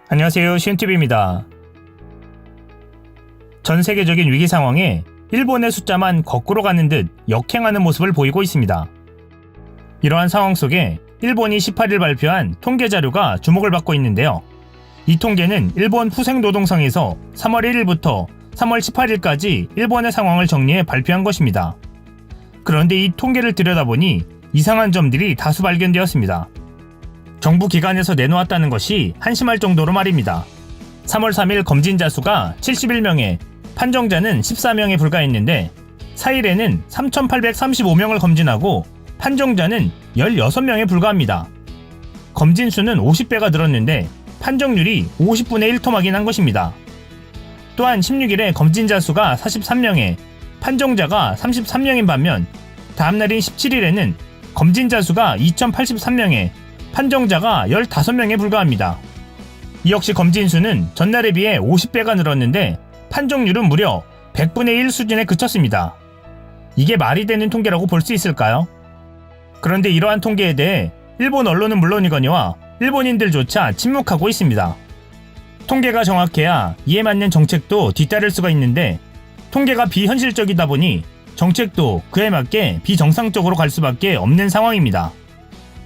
안녕하세요, 시윤TV입니다. 전 세계적인 위기 상황에 일본의 숫자만 거꾸로 가는 듯 역행하는 모습을 보이고 있습니다. 이러한 상황 속에 일본이 18일 발표한 통계 자료가 주목을 받고 있는데요. 이 통계는 일본 후생노동성에서 3월 1일부터 3월 18일까지 일본의 상황을 정리해 발표한 것입니다. 그런데 이 통계를 들여다보니 이상한 점들이 다수 발견되었습니다. 정부 기관에서 내놓았다는 것이 한심할 정도로 말입니다. 3월 3일 검진자 수가 71명에 판정자는 14명에 불과했는데 4일에는 3,835명을 검진하고 판정자는 16명에 불과합니다. 검진 수는 50배가 늘었는데 판정률이 50분의 1 토막이 난 것입니다. 또한 16일에 검진자 수가 43명에 판정자가 33명인 반면 다음날인 17일에는 검진자 수가 2,083명에 판정자가 15명에 불과합니다. 이 역시 검진 수는 전날에 비해 50배가 늘었는데 판정률은 무려 100분의 1 수준에 그쳤습니다. 이게 말이 되는 통계라고 볼 수 있을까요? 그런데 이러한 통계에 대해 일본 언론은 물론이거니와 일본인들조차 침묵하고 있습니다. 통계가 정확해야 이에 맞는 정책도 뒤따를 수가 있는데 통계가 비현실적이다 보니 정책도 그에 맞게 비정상적으로 갈 수밖에 없는 상황입니다.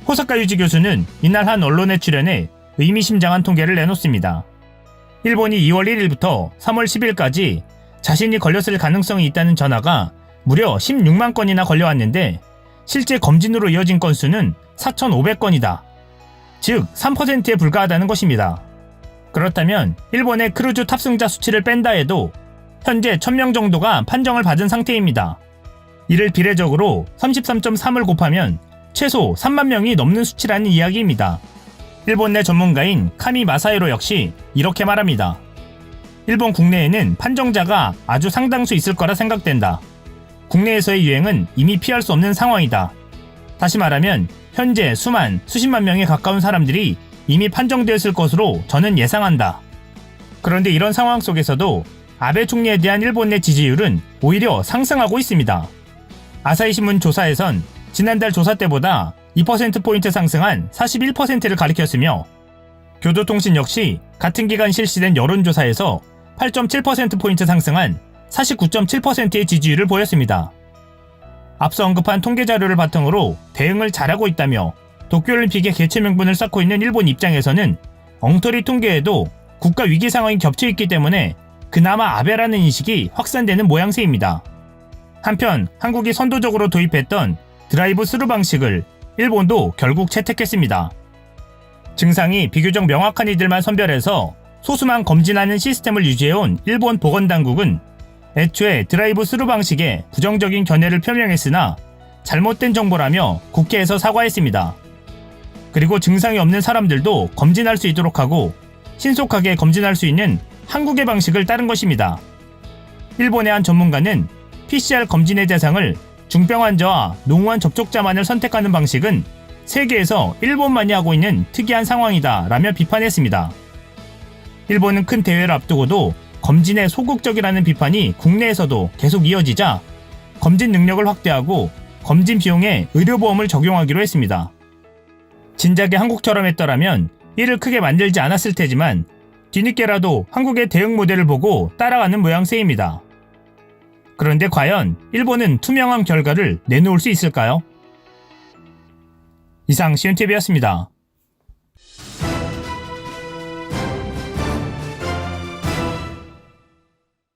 호사카 유지 교수는 이날 한 언론에 출연해 의미심장한 통계를 내놓습니다. 일본이 2월 1일부터 3월 10일까지 자신이 걸렸을 가능성이 있다는 전화가 무려 16만 건이나 걸려왔는데 실제 검진으로 이어진 건수는 4,500건이다. 즉 3%에 불과하다는 것입니다. 그렇다면 일본의 크루즈 탑승자 수치를 뺀다 해도 현재 1000명 정도가 판정을 받은 상태입니다. 이를 비례적으로 33.3을 곱하면 최소 3만 명이 넘는 수치라는 이야기입니다. 일본 내 전문가인 카미 마사히로 역시 이렇게 말합니다. 일본 국내에는 판정자가 아주 상당수 있을 거라 생각된다. 국내에서의 유행은 이미 피할 수 없는 상황이다. 다시 말하면 현재 수십만 명에 가까운 사람들이 이미 판정되었을 것으로 저는 예상한다. 그런데 이런 상황 속에서도 아베 총리에 대한 일본 내 지지율은 오히려 상승하고 있습니다. 아사히신문 조사에선 지난달 조사 때보다 2%포인트 상승한 41%를 가리켰으며 교도통신 역시 같은 기간 실시된 여론조사에서 8.7%포인트 상승한 49.7%의 지지율을 보였습니다. 앞서 언급한 통계 자료를 바탕으로 대응을 잘하고 있다며 도쿄올림픽의 개최 명분을 쌓고 있는 일본 입장에서는 엉터리 통계에도 국가 위기 상황이 겹쳐 있기 때문에 그나마 아베라는 인식이 확산되는 모양새입니다. 한편 한국이 선도적으로 도입했던 드라이브 스루 방식을 일본도 결국 채택했습니다. 증상이 비교적 명확한 이들만 선별해서 소수만 검진하는 시스템을 유지해온 일본 보건당국은 애초에 드라이브 스루 방식에 부정적인 견해를 표명했으나 잘못된 정보라며 국회에서 사과했습니다. 그리고 증상이 없는 사람들도 검진할 수 있도록 하고 신속하게 검진할 수 있는 한국의 방식을 따른 것입니다. 일본의 한 전문가는 PCR 검진의 대상을 중병 환자와 농후한 접촉자만을 선택하는 방식은 세계에서 일본만이 하고 있는 특이한 상황이다 라며 비판했습니다. 일본은 큰 대회를 앞두고도 검진에 소극적이라는 비판이 국내에서도 계속 이어지자 검진 능력을 확대하고 검진 비용에 의료보험을 적용하기로 했습니다. 진작에 한국처럼 했더라면 이를 크게 만들지 않았을 테지만 뒤늦게라도 한국의 대응 모델을 보고 따라가는 모양새입니다. 그런데 과연 일본은 투명한 결과를 내놓을 수 있을까요? 이상 시윤TV였습니다.